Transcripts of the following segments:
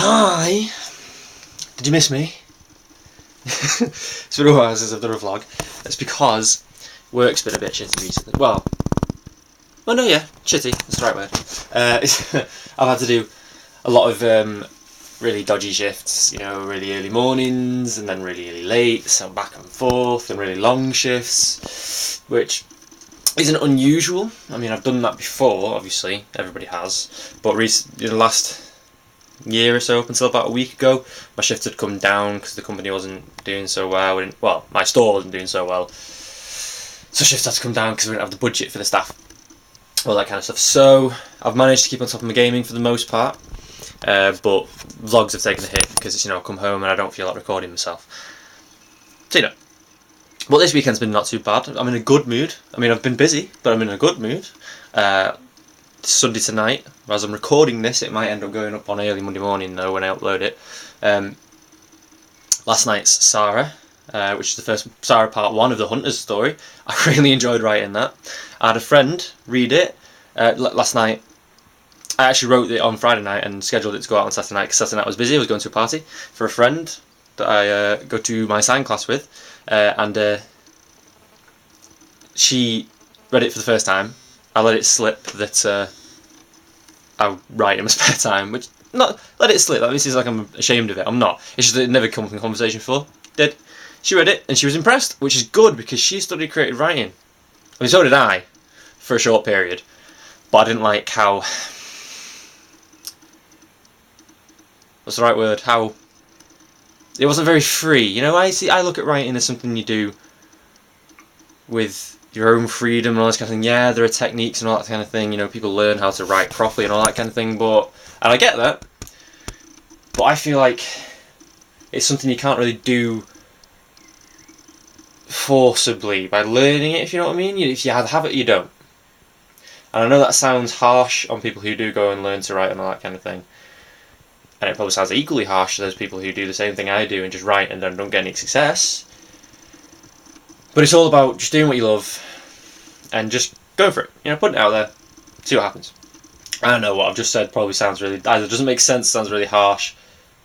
Hi! Did you miss me? It's been a while since I've done a vlog. That's because work's been a bit shitty recently. Well no, yeah, shitty, that's the right word. I've had to do a lot of really dodgy shifts, you know, really early mornings and then really, really late, so back and forth, and really long shifts, which isn't unusual. I mean, I've done that before, obviously, everybody has, but the last year or so, up until about a week ago, my shift had come down because the company wasn't doing so well. Well, my store wasn't doing so well, so shifts had to come down because we didn't have the budget for the staff, all that kind of stuff. So I've managed to keep on top of my gaming for the most part, but vlogs have taken a hit because it's, you know, I come home and I don't feel like recording myself. So, you know. But this weekend's been not too bad. I'm in a good mood. I mean, I've been busy, but I'm in a good mood. Sunday tonight, as I'm recording this, it might end up going up on early Monday morning though when I upload it. Last night's Sarah, which is the first Sarah part 1 of the Hunter's story. I really enjoyed writing that. I had a friend read it last night. I actually wrote it on Friday night and scheduled it to go out on Saturday night because Saturday night I was busy. I was going to a party for a friend that I go to my sign class with, and she read it for the first time. I let it slip that I write in my spare time, which, not let it slip, this is like I'm ashamed of it, I'm not. It's just that it never come up in conversation before. Did. She read it and she was impressed, which is good because she studied creative writing. I mean, so did I, for a short period, but I didn't like how, what's the right word, how it wasn't very free. You know, I look at writing as something you do with your own freedom and all this kind of thing. Yeah, there are techniques and all that kind of thing, you know, people learn how to write properly and all that kind of thing, and I get that, but I feel like it's something you can't really do forcibly by learning it, if you know what I mean. If you have it, you don't. And I know that sounds harsh on people who do go and learn to write and all that kind of thing, and it probably sounds equally harsh to those people who do the same thing I do and just write and then don't get any success. But it's all about just doing what you love and just going for it. You know, putting it out there, see what happens. I don't know, what I've just said probably sounds really, either doesn't make sense, sounds really harsh.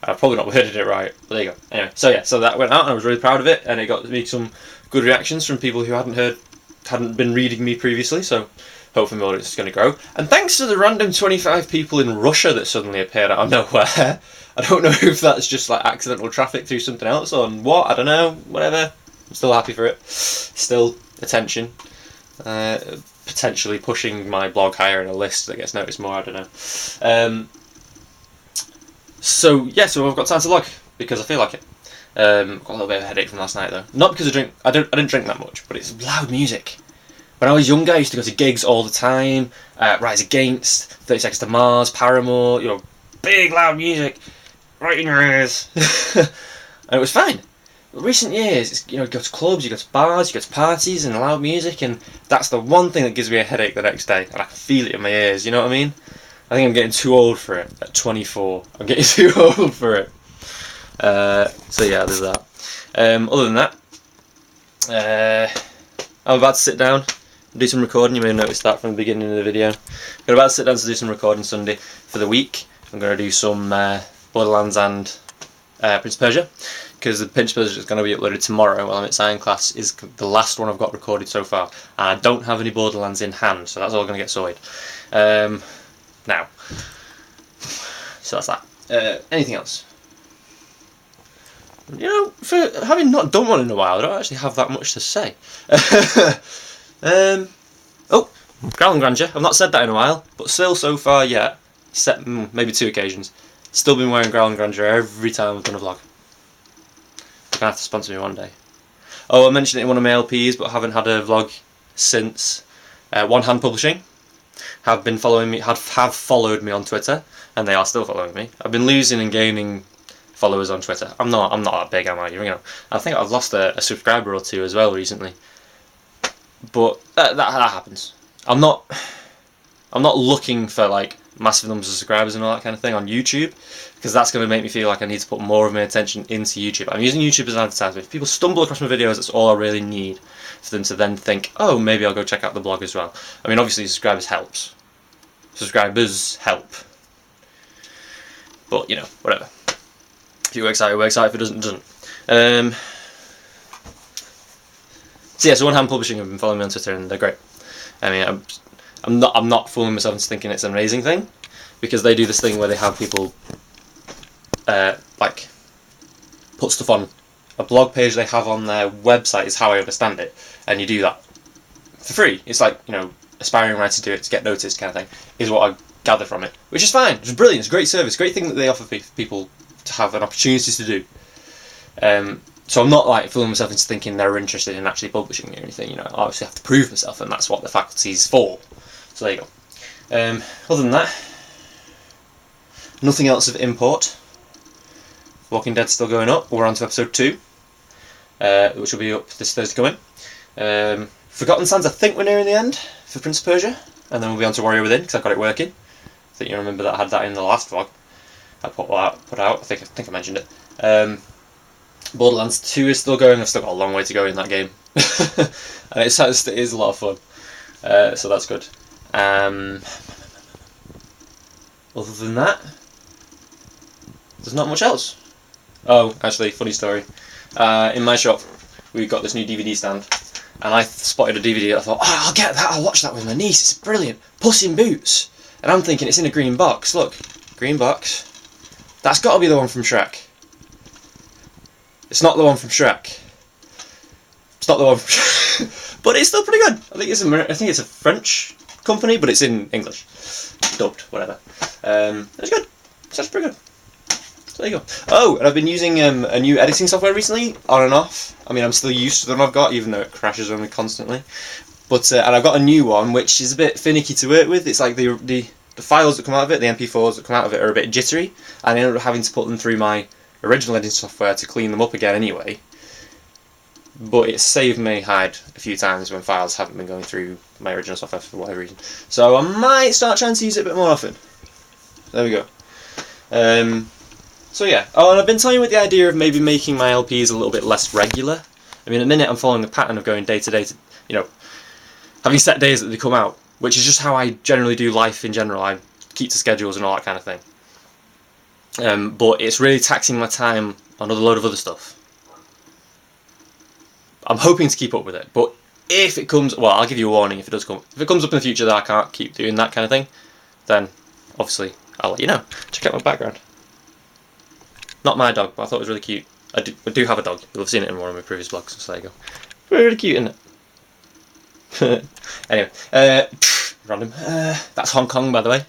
I've probably not worded it right, but there you go. Anyway, so yeah, so that went out and I was really proud of it, and it got me some good reactions from people who hadn't been reading me previously, so hopefully my audience is going to grow. And thanks to the random 25 people in Russia that suddenly appeared out of nowhere. I don't know if that's just like accidental traffic through something else or what, I don't know, whatever. I'm still happy for it. Still attention. Potentially pushing my blog higher in a list that gets noticed more, I don't know. So yeah, so I've got time to vlog because I feel like it. Got a little bit of a headache from last night though. Not because I didn't drink that much, but it's loud music. When I was younger I used to go to gigs all the time, Rise Against, 30 Seconds to Mars, Paramore, you know, big loud music right in your ears. And it was fine. Recent years, it's, you know, you go to clubs, you go to bars, you go to parties and loud music, and that's the one thing that gives me a headache the next day, and I can feel it in my ears, you know what I mean? I think I'm getting too old for it, at 24. I'm getting too old for it. So yeah, there's that. Other than that, I'm about to sit down and do some recording. You may have noticed that from the beginning of the video. I'm about to sit down to do some recording Sunday for the week. I'm going to do some Borderlands and Prince of Persia, because the Prince of Persia is going to be uploaded tomorrow while I'm at science class. Is the last one I've got recorded so far, and I don't have any Borderlands in hand, so that's all going to get sorted now. So that's that. Anything else? You know, for having not done one in a while, I don't actually have that much to say. Oh, Growl and Grandeur. I've not said that in a while, but still, so far yet, except maybe 2 occasions, still been wearing Growl and Grandeur every time I've done a vlog. You're gonna have to sponsor me one day. Oh, I mentioned it in one of my LPs, but haven't had a vlog since. One Hand Publishing have been following me, have followed me on Twitter, and they are still following me. I've been losing and gaining followers on Twitter. I'm not that big, am I? You know, I think I've lost a subscriber or 2 as well recently. But that happens. I'm not looking for like massive numbers of subscribers and all that kind of thing on YouTube, because that's going to make me feel like I need to put more of my attention into YouTube. I'm using YouTube as an advertisement. If people stumble across my videos, that's all I really need for them to then think, oh, maybe I'll go check out the blog as well. I mean, obviously subscribers help. But, you know, whatever. If it works out, it works out. If it doesn't, it doesn't. So yeah, so One Hand Publishing have been following me on Twitter, and they're great. I mean, I'm not fooling myself into thinking it's an amazing thing, because they do this thing where they have people like put stuff on a blog page they have on their website, is how I understand it, and you do that for free. It's like, you know, aspiring writers do it to get noticed, kind of thing, is what I gather from it, which is fine. It's brilliant. It's a great service, great thing that they offer people to have an opportunity to do. So I'm not like fooling myself into thinking they're interested in actually publishing me or anything. You know, I obviously have to prove myself, and that's what the faculty's for. So there you go. Other than that, nothing else of import. Walking Dead's still going up. We're on to episode 2, which will be up this Thursday coming. Forgotten Sands, I think we're nearing the end for Prince of Persia, and then we'll be on to Warrior Within, because I've got it working. I think you remember that I had that in the last vlog I put out. I think I mentioned it. Borderlands 2 is still going. I've still got a long way to go in that game. And it is a lot of fun. So that's good. Other than that, there's not much else. Oh, actually, funny story. In my shop, we've got this new DVD stand, and I spotted a DVD. I thought, oh, I'll get that. I'll watch that with my niece. It's brilliant. Puss in Boots. And I'm thinking it's in a green box. Look, green box. That's got to be the one from Shrek. It's not the one from Shrek. It's not the one from Shrek. But it's still pretty good. I think it's a French company, but it's in English. Dubbed, whatever. It's good. It's actually pretty good. So there you go. Oh, and I've been using a new editing software recently, on and off. I mean, I'm still used to the one I've got, even though it crashes on me constantly. But and I've got a new one, which is a bit finicky to work with. It's like the files that come out of it, the MP4s that come out of it, are a bit jittery, and I ended up having to put them through my original editing software to clean them up again anyway. But it saved me hide a few times when files haven't been going through my original software for whatever reason. So I might start trying to use it a bit more often. There we go. So yeah. Oh, and I've been toying with the idea of maybe making my LPs a little bit less regular. I mean, at the minute I'm following a pattern of going day to day, you know, having set days that they come out, which is just how I generally do life in general. I keep to schedules and all that kind of thing. But it's really taxing my time on a load of other stuff. I'm hoping to keep up with it, but if it comes, well, I'll give you a warning if it does come. If it comes up in the future that I can't keep doing that kind of thing, then obviously I'll let you know. Check out my background. Not my dog, but I thought it was really cute. I do have a dog. You'll have seen it in one of my previous vlogs, so there you go. Really cute, isn't it? Anyway, random. That's Hong Kong, by the way.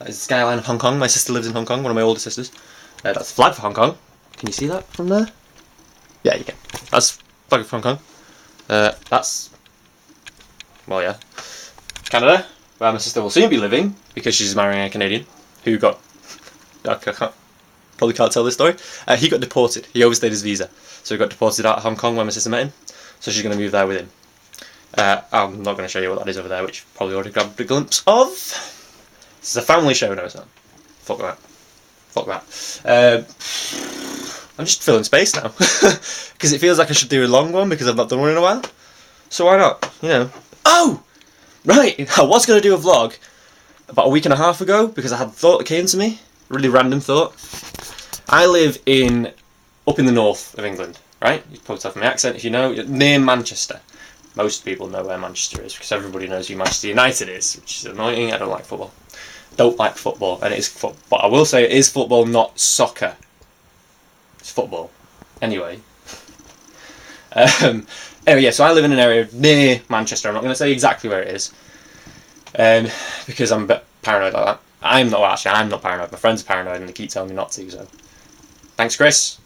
That is the skyline of Hong Kong. My sister lives in Hong Kong, one of my older sisters. That's the flag for Hong Kong. Can you see that from there? Yeah, you can. That's the flag for Hong Kong. That's, well, yeah, Canada, where my sister will soon be living, because she's marrying a Canadian, who got, probably can't tell this story. He got deported. He overstayed his visa. So he got deported out of Hong Kong when my sister met him. So she's going to move there with him. I'm not going to show you what that is over there, which you probably already grabbed a glimpse of. This is a family show, no it's not. Fuck that. Fuck that. I'm just filling space now. Because it feels like I should do a long one because I've not done one in a while. So why not? You know. Oh! Right! I was going to do a vlog about a week and a half ago because I had a thought that came to me. A really random thought. I live up in the north of England, right? You can probably tell from my accent if you know. Near Manchester. Most people know where Manchester is because everybody knows who Manchester United is, which is annoying. I don't like football. Don't like football, and it is but I will say it is football, not soccer. It's football. Anyway. Anyway, yeah, so I live in an area near Manchester. I'm not going to say exactly where it is, because I'm a bit paranoid like that. I'm not paranoid. My friends are paranoid and they keep telling me not to, so thanks, Chris.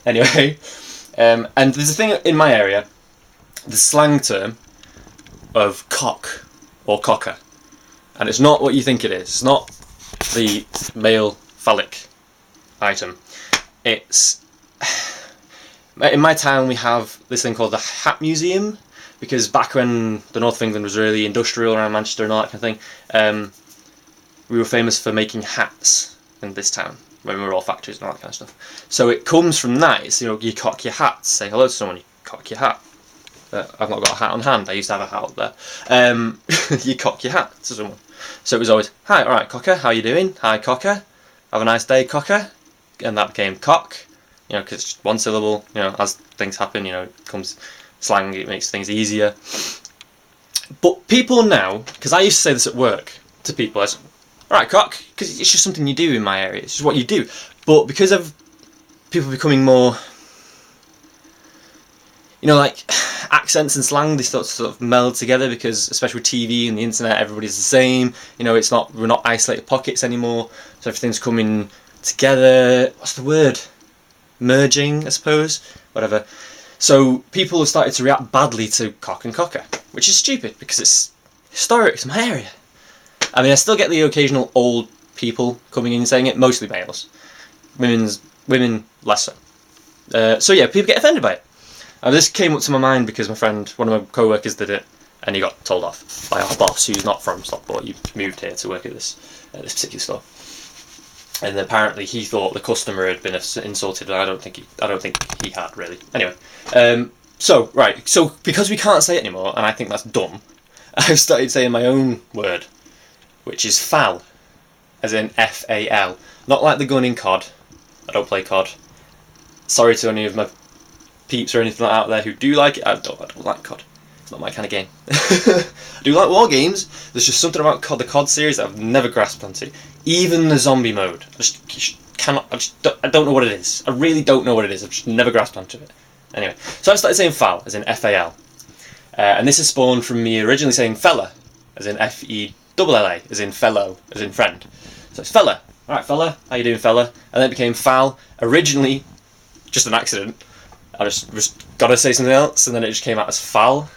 Anyway, and there's a thing in my area, the slang term of cock or cocker, and it's not what you think it is. It's not the male phallic item. It's in my town we have this thing called the Hat Museum, because back when the north of England was really industrial around Manchester and all that kind of thing, we were famous for making hats in this town when we were all factories and all that kind of stuff. So it comes from that. It's, you know, you cock your hat, say hello to someone, you cock your hat. I've not got a hat on hand. I used to have a hat up there. You cock your hat to someone. So it was always, hi, alright, cocker, how you doing? Hi, cocker. Have a nice day, cocker. And that became cock, you know, because it's one syllable, you know, as things happen, you know, it becomes slang, it makes things easier. But people now, because I used to say this at work to people, I said, alright, cock, because it's just something you do in my area, it's just what you do. But because of people becoming more, you know, like accents and slang, they sort of meld together, because especially with TV and the internet, everybody's the same. You know, we're not isolated pockets anymore, so everything's coming together. What's the word? Merging, I suppose. Whatever. So people have started to react badly to cock and cocker, which is stupid because it's historic. It's my area. I mean, I still get the occasional old people coming in and saying it, mostly males. Women less so. So yeah, people get offended by it. This came up to my mind because one of my co-workers did it, and he got told off by our boss, who's not from Stockport. He moved here to work at this particular store, and apparently he thought the customer had been insulted, and I don't think he had really. Anyway, so because we can't say it anymore, and I think that's dumb, I've started saying my own word, which is fal, as in FAL, not like the gun in COD. I don't play COD. Sorry to any of my peeps or anything out there who do like it. I don't like COD. It's not my kind of game. I do like war games. There's just something about COD, the COD series, that I've never grasped onto. Even the zombie mode. I don't know what it is. I really don't know what it is. I've just never grasped onto it. Anyway, so I've started saying FAL, as in FAL. And this is spawned from me originally saying fella, as in FELLA, as in fellow, as in friend. So it's fella. Alright, fella. How you doing, fella? And then it became FAL. Originally, just an accident. I just gotta say something else, and then it just came out as fal.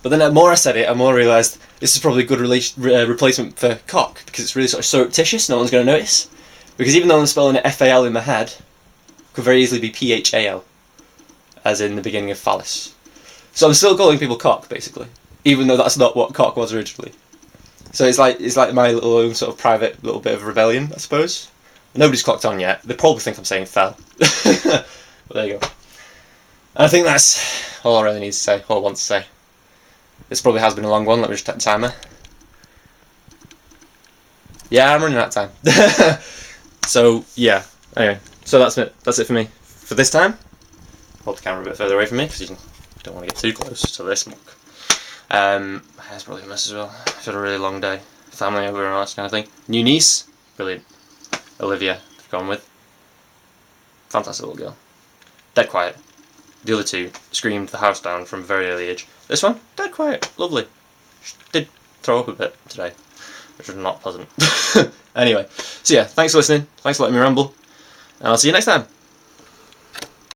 But then the more I said it, I more realised this is probably a good replacement for cock, because it's really sort of surreptitious, no one's going to notice. Because even though I'm spelling it FAL in my head, it could very easily be PHAL, as in the beginning of phallus. So I'm still calling people cock, basically, even though that's not what cock was originally. So it's like my little own sort of private little bit of rebellion, I suppose. Nobody's clocked on yet. They probably think I'm saying fell. But there you go. And I think that's all I really need to say, all I want to say. This probably has been a long one, let me just set the timer. Yeah, I'm running out of time. So, yeah, anyway, so that's it for me for this time. Hold the camera a bit further away from me, because you don't want to get too close to this muck. My hair's probably a mess as well. I've had a really long day. Family over and all that kind of thing. New niece, brilliant. Olivia, I've gone with. Fantastic little girl. Dead quiet. The other two screamed the house down from a very early age. This one, dead quiet, lovely. She did throw up a bit today, which was not pleasant. Anyway, so yeah, thanks for listening, thanks for letting me ramble, and I'll see you next time.